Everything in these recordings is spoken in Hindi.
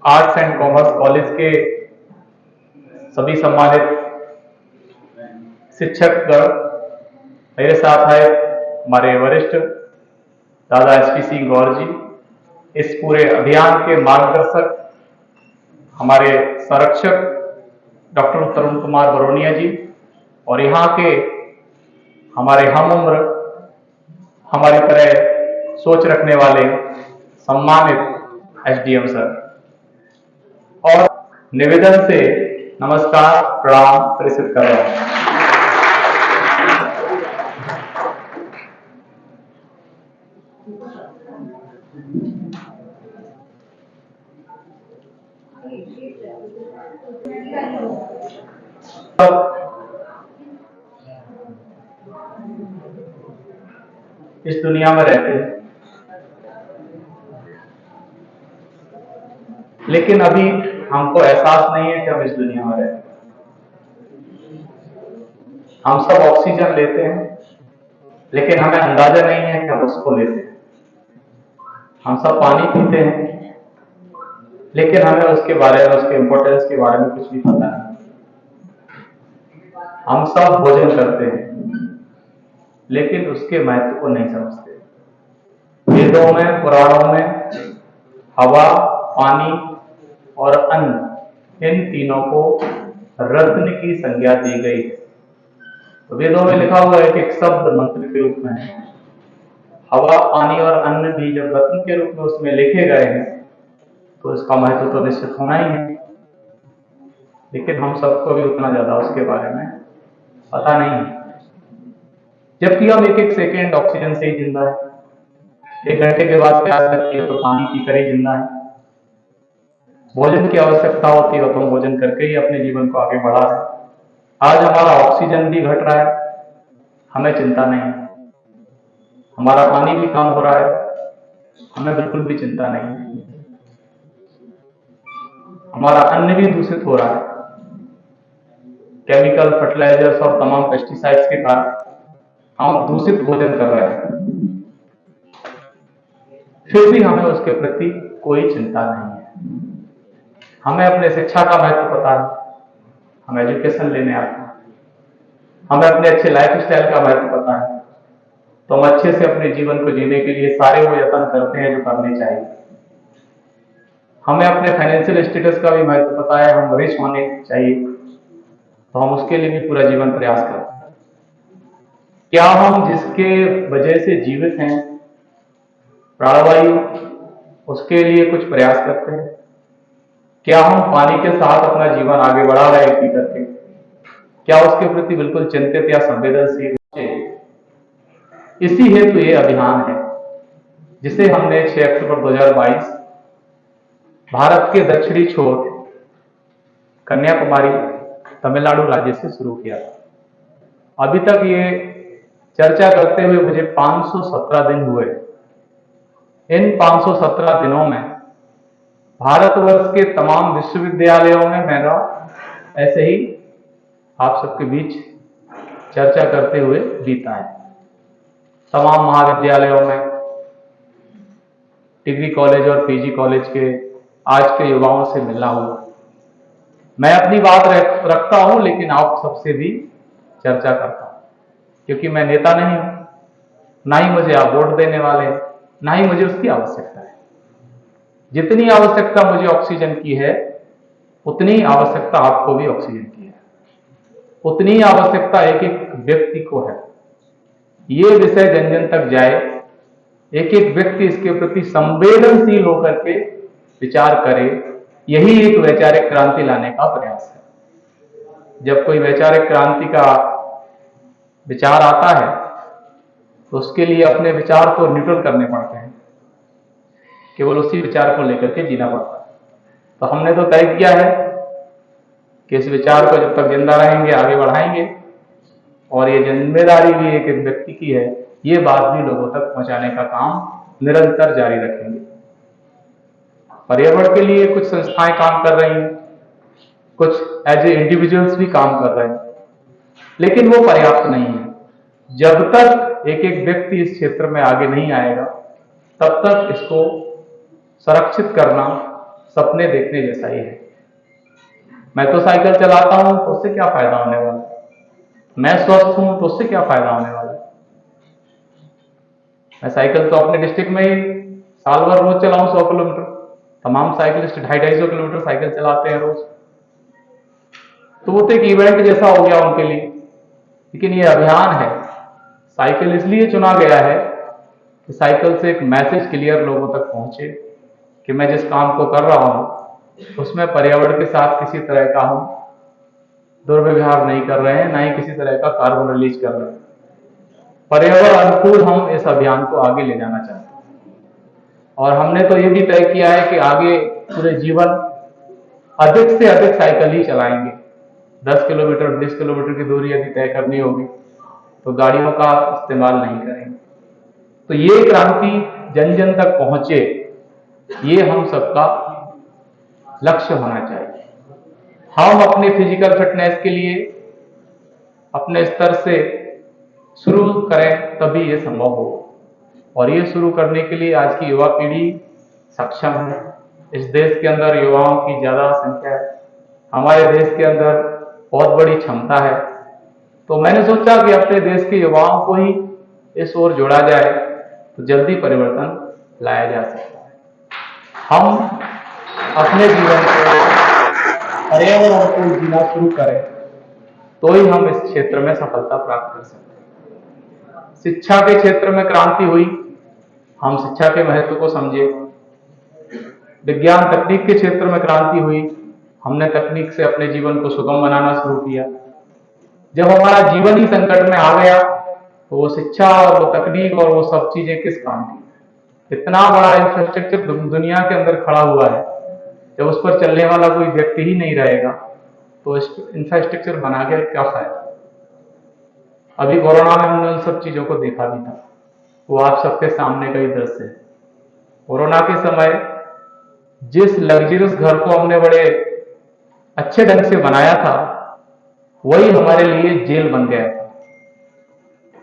आर्ट्स एंड कॉमर्स कॉलेज के सभी सम्मानित शिक्षकगण, मेरे साथ है हमारे वरिष्ठ दादा एसपी सिंह गौर जी, इस पूरे अभियान के मार्गदर्शक हमारे संरक्षक डॉक्टर तरुण कुमार बरोनिया जी, और यहाँ के हमारे हम उम्र हमारी तरह सोच रखने वाले सम्मानित एसडीएम सर, और निवेदन से नमस्कार प्रणाम प्रेषित कर रहा हूं। इस दुनिया में रहते हैं, लेकिन अभी हमको एहसास नहीं है कि हम इस दुनिया में रहते हैं। हम सब ऑक्सीजन लेते हैं, लेकिन हमें अंदाजा नहीं है कि हम उसको लेते हैं। हम सब पानी पीते हैं, लेकिन हमें उसके बारे में, उसके इंपॉर्टेंस के बारे में कुछ भी पता नहीं। हम सब भोजन करते हैं, लेकिन उसके महत्व को नहीं समझते। वेदों में, पुराणों में हवा, पानी और अन्न, इन तीनों को रत्न की संज्ञा दी गई है। तो वेदों में लिखा हुआ है कि एक शब्द मंत्र के रूप में है। हवा, पानी और अन्न भी जब रत्न के रूप में उसमें लिखे गए हैं, तो इसका महत्व तो निश्चित होना ही है। लेकिन हम सबको भी उतना ज्यादा उसके बारे में पता नहीं है, जबकि हम एक एक सेकेंड ऑक्सीजन से ही जिंदा है। 1 घंटे के बाद प्यास लगती है तो पानी पीकर ही जिंदा है। भोजन की आवश्यकता होती है तो हम भोजन करके ही अपने जीवन को आगे बढ़ा रहे हैं। आज हमारा ऑक्सीजन भी घट रहा है, हमें चिंता नहीं है। हमारा पानी भी कम हो रहा है, हमें बिल्कुल भी चिंता नहीं है। हमारा अन्न भी दूषित हो रहा है, केमिकल फर्टिलाइजर्स और तमाम पेस्टिसाइड्स के कारण हम दूषित भोजन कर रहे हैं, फिर भी हमें उसके प्रति कोई चिंता नहीं है। हमें अपने शिक्षा का महत्व पता है, हम एजुकेशन लेने आते हैं। हमें अपने अच्छे लाइफ स्टाइल का महत्व पता है, तो हम अच्छे से अपने जीवन को जीने के लिए सारे वो यत्न करते हैं जो करने चाहिए। हमें अपने फाइनेंशियल स्टेटस का भी महत्व पता है, हम रिच होने चाहिए, तो हम उसके लिए भी पूरा जीवन प्रयास करते हैं। क्या हम जिसके वजह से जीवित हैं, प्राणवायु, उसके लिए कुछ प्रयास करते हैं? क्या हम पानी के साथ अपना जीवन आगे बढ़ा रहे हैं पी करके? क्या उसके प्रति बिल्कुल चिंतित या संवेदनशील? इसी हेतु ये अभियान है, जिसे हमने 6 अक्टूबर 2022 भारत के दक्षिणी छोर कन्याकुमारी तमिलनाडु राज्य से शुरू किया। अभी तक ये चर्चा करते हुए मुझे 517 दिन हुए। इन 517 दिनों में भारतवर्ष के तमाम विश्वविद्यालयों में मैंने ऐसे ही आप सबके बीच चर्चा करते हुए बीता है। तमाम महाविद्यालयों में, डिग्री कॉलेज और पीजी कॉलेज के आज के युवाओं से मिलना हुआ। मैं अपनी बात रखता हूं, लेकिन आप सबसे भी चर्चा करता हूं, क्योंकि मैं नेता नहीं हूं, ना ही मुझे आप वोट देने वाले हैं, ना ही मुझे उसकी आवश्यकता है। जितनी आवश्यकता मुझे ऑक्सीजन की है, उतनी आवश्यकता आपको भी ऑक्सीजन की है, उतनी आवश्यकता एक एक व्यक्ति को है। ये विषय जन जन तक जाए, एक एक व्यक्ति इसके प्रति संवेदनशील होकर के विचार करे, यही एक वैचारिक क्रांति लाने का प्रयास है। जब कोई वैचारिक क्रांति का विचार आता है, तो उसके लिए अपने विचार को न्यूट्रल करने पड़ते हैं, केवल उसी विचार को लेकर के जीना पड़ता है। तो हमने तो तय किया है कि इस विचार को जब तक जिंदा रहेंगे आगे बढ़ाएंगे, और ये जिम्मेदारी भी एक एक व्यक्ति की है। ये बात भी लोगों तक पहुंचाने का काम निरंतर जारी रखेंगे। पर्यावरण के लिए कुछ संस्थाएं काम कर रही हैं, कुछ एज ए इंडिविजुअल्स भी काम कर रहे हैं, लेकिन वो पर्याप्त नहीं है। जब तक एक एक व्यक्ति इस क्षेत्र में आगे नहीं आएगा, तब तक इसको संरक्षित करना सपने देखने जैसा ही है। मैं तो साइकिल चलाता हूं तो उससे क्या फायदा होने वाला है? मैं स्वस्थ हूं तो उससे क्या फायदा होने वाला है? मैं साइकिल तो अपने डिस्ट्रिक्ट में ही साल भर रोज चलाऊं 100 किलोमीटर। तमाम साइकिलिस्ट 250-250 किलोमीटर साइकिल चलाते हैं रोज। तो वो तो एक इवेंट जैसा हो गया उनके लिए। लेकिन ये अभियान है, साइकिल इसलिए चुना गया है कि साइकिल से एक मैसेज क्लियर लोगों तक पहुंचे कि मैं जिस काम को कर रहा हूं उसमें पर्यावरण के साथ किसी तरह का हम दुर्व्यवहार नहीं कर रहे हैं, ना ही किसी तरह का कार्बन रिलीज कर रहे हैं। पर्यावरण अनुकूल हम इस अभियान को आगे ले जाना चाहते हैं। और हमने तो ये भी तय किया है कि आगे पूरे जीवन अधिक से अधिक साइकिल ही चलाएंगे। 10 किलोमीटर 20 किलोमीटर की दूरी यदि तय करनी होगी तो गाड़ियों का इस्तेमाल नहीं करेंगे। तो ये क्रांति जन जन तक पहुंचे, ये हम सबका लक्ष्य होना चाहिए। हम अपने फिजिकल फिटनेस के लिए अपने स्तर से शुरू करें तभी ये संभव हो। और ये शुरू करने के लिए आज की युवा पीढ़ी सक्षम है। इस देश के अंदर युवाओं की ज्यादा संख्या है, हमारे देश के अंदर बहुत बड़ी क्षमता है। तो मैंने सोचा कि अपने देश के युवाओं को ही इस ओर जोड़ा जाए तो जल्दी परिवर्तन लाया जा सकता है। हम अपने जीवन को पर्यावरण अनुकूल जीना शुरू करें तो ही हम इस क्षेत्र में सफलता प्राप्त कर सकते हैं। शिक्षा के क्षेत्र में क्रांति हुई, हम शिक्षा के महत्व को समझे। विज्ञान तकनीक के क्षेत्र में क्रांति हुई, हमने तकनीक से अपने जीवन को सुगम बनाना शुरू किया। जब हमारा जीवन ही संकट में आ गया तो वो शिक्षा और वो तकनीक और वो सब चीजें किस काम की? इतना बड़ा इंफ्रास्ट्रक्चर दुनिया के अंदर खड़ा हुआ है, जब उस पर चलने वाला कोई व्यक्ति ही नहीं रहेगा तो इस इंफ्रास्ट्रक्चर बना के क्या फायदा? अभी कोरोना में हमने उन सब चीजों को देखा भी था, वो आप सबके सामने का ही दृश्य है। कोरोना के समय जिस लग्जरियस घर को हमने बड़े अच्छे ढंग से बनाया था, वही हमारे लिए जेल बन गया था।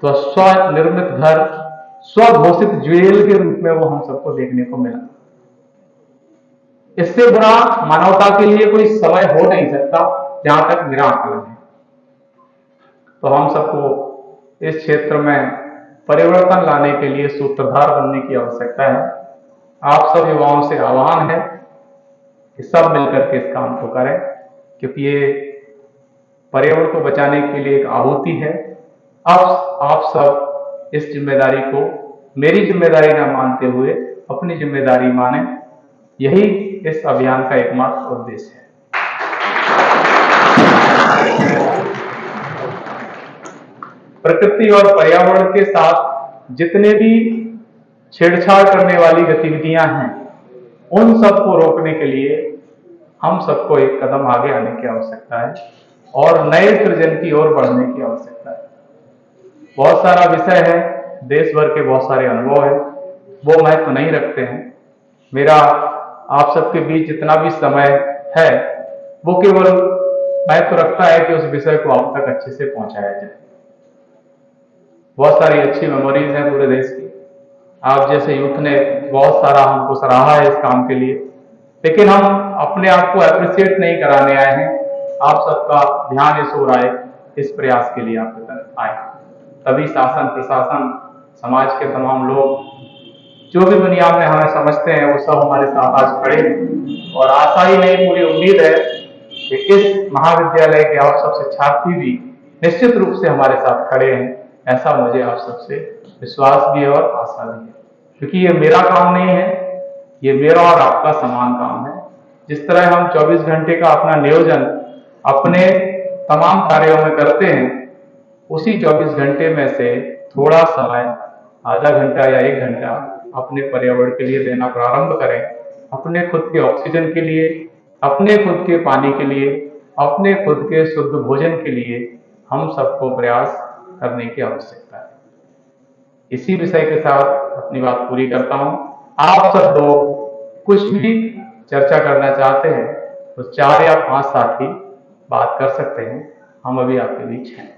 तो स्वनिर्मित घर स्वघोषित जेल के रूप में वो हम सबको देखने को मिला। इससे बुरा मानवता के लिए कोई समय हो नहीं सकता, जहां तक मेरा आकलन है। तो हम सबको इस क्षेत्र में परिवर्तन लाने के लिए सूत्रधार बनने की आवश्यकता है। आप सब युवाओं से आह्वान है कि सब मिलकर के इस काम को करें, क्योंकि ये पर्यावरण को बचाने के लिए एक आहुति है। अब आप सब इस जिम्मेदारी को मेरी जिम्मेदारी न मानते हुए अपनी जिम्मेदारी माने, यही इस अभियान का एकमात्र उद्देश्य है। प्रकृति और पर्यावरण के साथ जितने भी छेड़छाड़ करने वाली गतिविधियां हैं, उन सबको रोकने के लिए हम सबको एक कदम आगे आने की आवश्यकता है और नए सृजन की ओर बढ़ने की आवश्यकता है। बहुत सारा विषय है, देश भर के बहुत सारे अनुभव है, वो महत्व नहीं रखते हैं। मेरा आप सबके बीच जितना भी समय है वो केवल महत्व रखता है कि उस विषय को आप तक अच्छे से पहुंचाया जाए। बहुत सारी अच्छी मेमोरीज हैं पूरे देश की। आप जैसे यूथ ने बहुत सारा हमको सराहा है इस काम के लिए, लेकिन हम अपने आप को अप्रिशिएट नहीं कराने आए हैं। आप सबका ध्यान इस ओर आए, इस प्रयास के लिए आपके तरफ आए, तभी शासन प्रशासन समाज के तमाम लोग जो भी दुनिया में हमें समझते हैं वो सब हमारे साथ आज खड़े हैं। और आशा ही नहीं, पूरी उम्मीद है कि इस महाविद्यालय के आप सब शिक्षार्थी भी निश्चित रूप से हमारे साथ खड़े हैं। ऐसा मुझे आप सबसे विश्वास भी है और आशा भी है, क्योंकि ये मेरा काम नहीं है, ये मेरा और आपका समान काम है। जिस तरह हम 24 घंटे का अपना नियोजन अपने तमाम कार्यों में करते हैं, उसी 24 घंटे में से थोड़ा समय, आधा घंटा या 1 घंटा अपने पर्यावरण के लिए देना प्रारंभ करें। अपने खुद के ऑक्सीजन के लिए, अपने खुद के पानी के लिए, अपने खुद के शुद्ध भोजन के लिए हम सबको प्रयास करने की आवश्यकता है। इसी विषय के साथ अपनी बात पूरी करता हूं। आप सब लोग कुछ भी चर्चा करना चाहते हैं तो 4 या 5 साथी बात कर सकते हैं, हम अभी आपके बीच हैं।